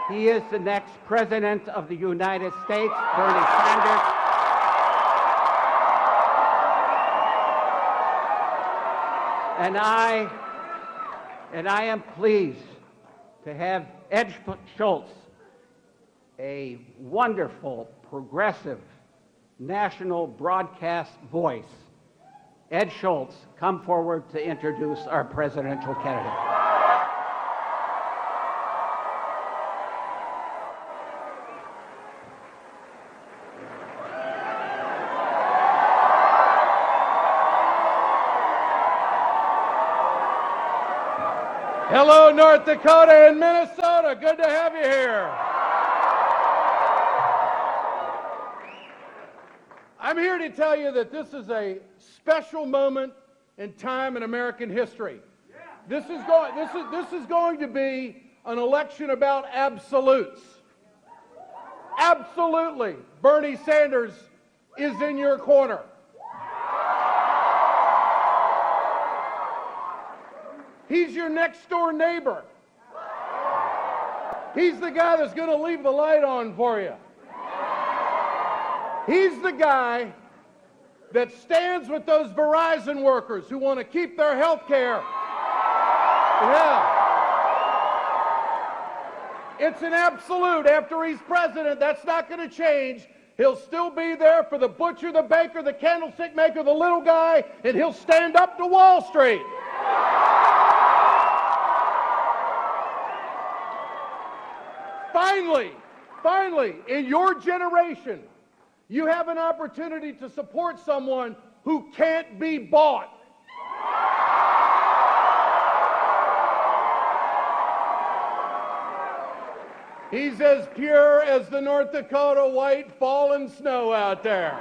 He is the next President of the United States, Bernie Sanders. And I am pleased to have Ed Schultz, a wonderful, progressive, national broadcast voice. Ed Schultz, come forward to introduce our presidential candidate. Hello, North Dakota and Minnesota. Good to have you here. I'm here to tell you that this is a special moment in time in American history. This is going to be an election about absolutes. Absolutely, Bernie Sanders is in your corner. He's your next door neighbor. He's the guy that's going to leave the light on for you. He's the guy that stands with those Verizon workers who want to keep their health care. Yeah. It's an absolute. After he's president, that's not going to change. He'll still be there for the butcher, the baker, the candlestick maker, the little guy, and he'll stand up to Wall Street. Finally, in your generation, you have an opportunity to support someone who can't be bought. He's as pure as the North Dakota white fallen snow out there.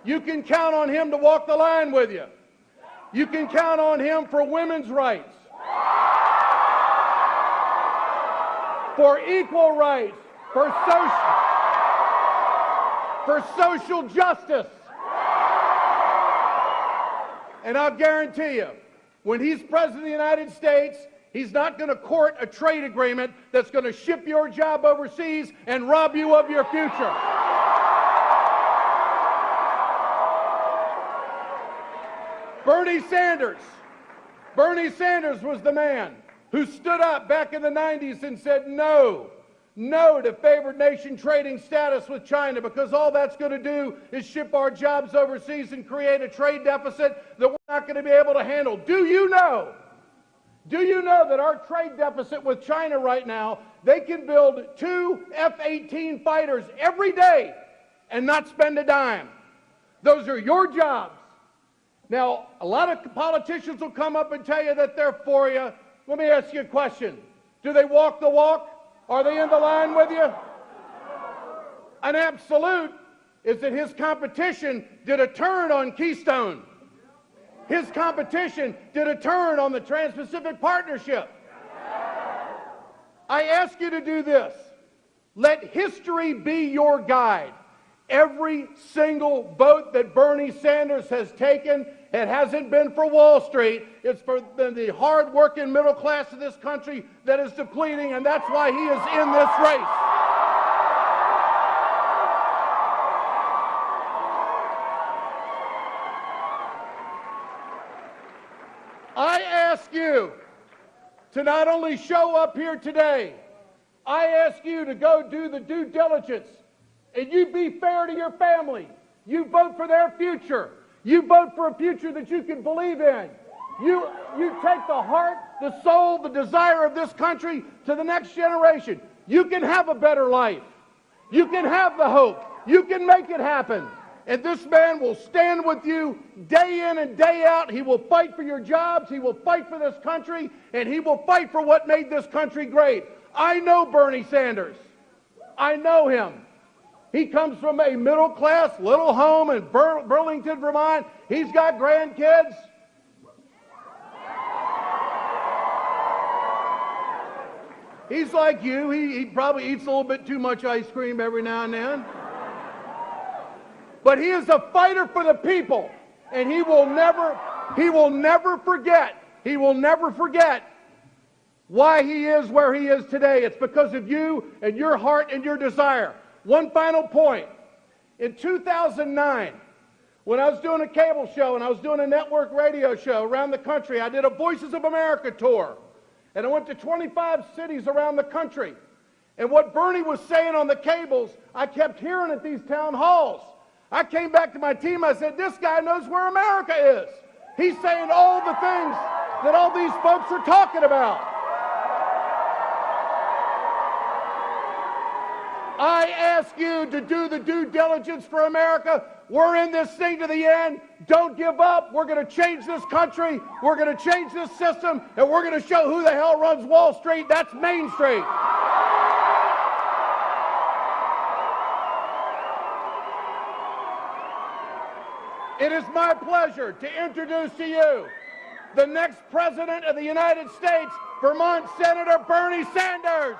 You can count on him to walk the line with you. You can count on him for women's rights, for equal rights, for social justice. And I'll guarantee you, when he's president of the United States, he's not going to court a trade agreement that's going to ship your job overseas and rob you of your future. Bernie Sanders was the man who stood up back in the 90s and said no to favored nation trading status with China, because all that's going to do is ship our jobs overseas and create a trade deficit that we're not going to be able to handle. Do you know that our trade deficit with China right now, they can build 2 F-18 fighters every day and not spend a dime? Those are your jobs. Now, a lot of politicians will come up and tell you that they're for you. Let me ask you a question. Do they walk the walk? Are they in the line with you? An absolute is that his competition did a turn on Keystone. His competition did a turn on the Trans-Pacific Partnership. I ask you to do this. Let history be your guide. Every single vote that Bernie Sanders has taken, it hasn't been for Wall Street. It's for the hard-working middle class of this country that is depleting, and that's why he is in this race. I ask you to not only show up here today, I ask you to go do the due diligence, and you be fair to your family. You vote for their future. You vote for a future that you can believe in. You take the heart, the soul, the desire of this country to the next generation. You can have a better life. You can have the hope. You can make it happen. And this man will stand with you day in and day out. He will fight for your jobs. He will fight for this country. And he will fight for what made this country great. I know Bernie Sanders. I know him. He comes from a middle-class little home in Burlington, Vermont. He's got grandkids. He's like you. He probably eats a little bit too much ice cream every now and then. But he is a fighter for the people, and he will never forget why he is where he is today. It's because of you and your heart and your desire. One final point. In 2009, when I was doing a cable show and I was doing a network radio show around the country, I did a Voices of America tour. And I went to 25 cities around the country. And what Bernie was saying on the cables, I kept hearing at these town halls. I came back to my team, I said, this guy knows where America is. He's saying all the things that all these folks are talking about. I ask you to do the due diligence for America. We're in this thing to the end. Don't give up. We're going to change this country. We're going to change this system. And we're going to show who the hell runs Wall Street. That's Main Street. It is my pleasure to introduce to you the next President of the United States, Vermont Senator Bernie Sanders.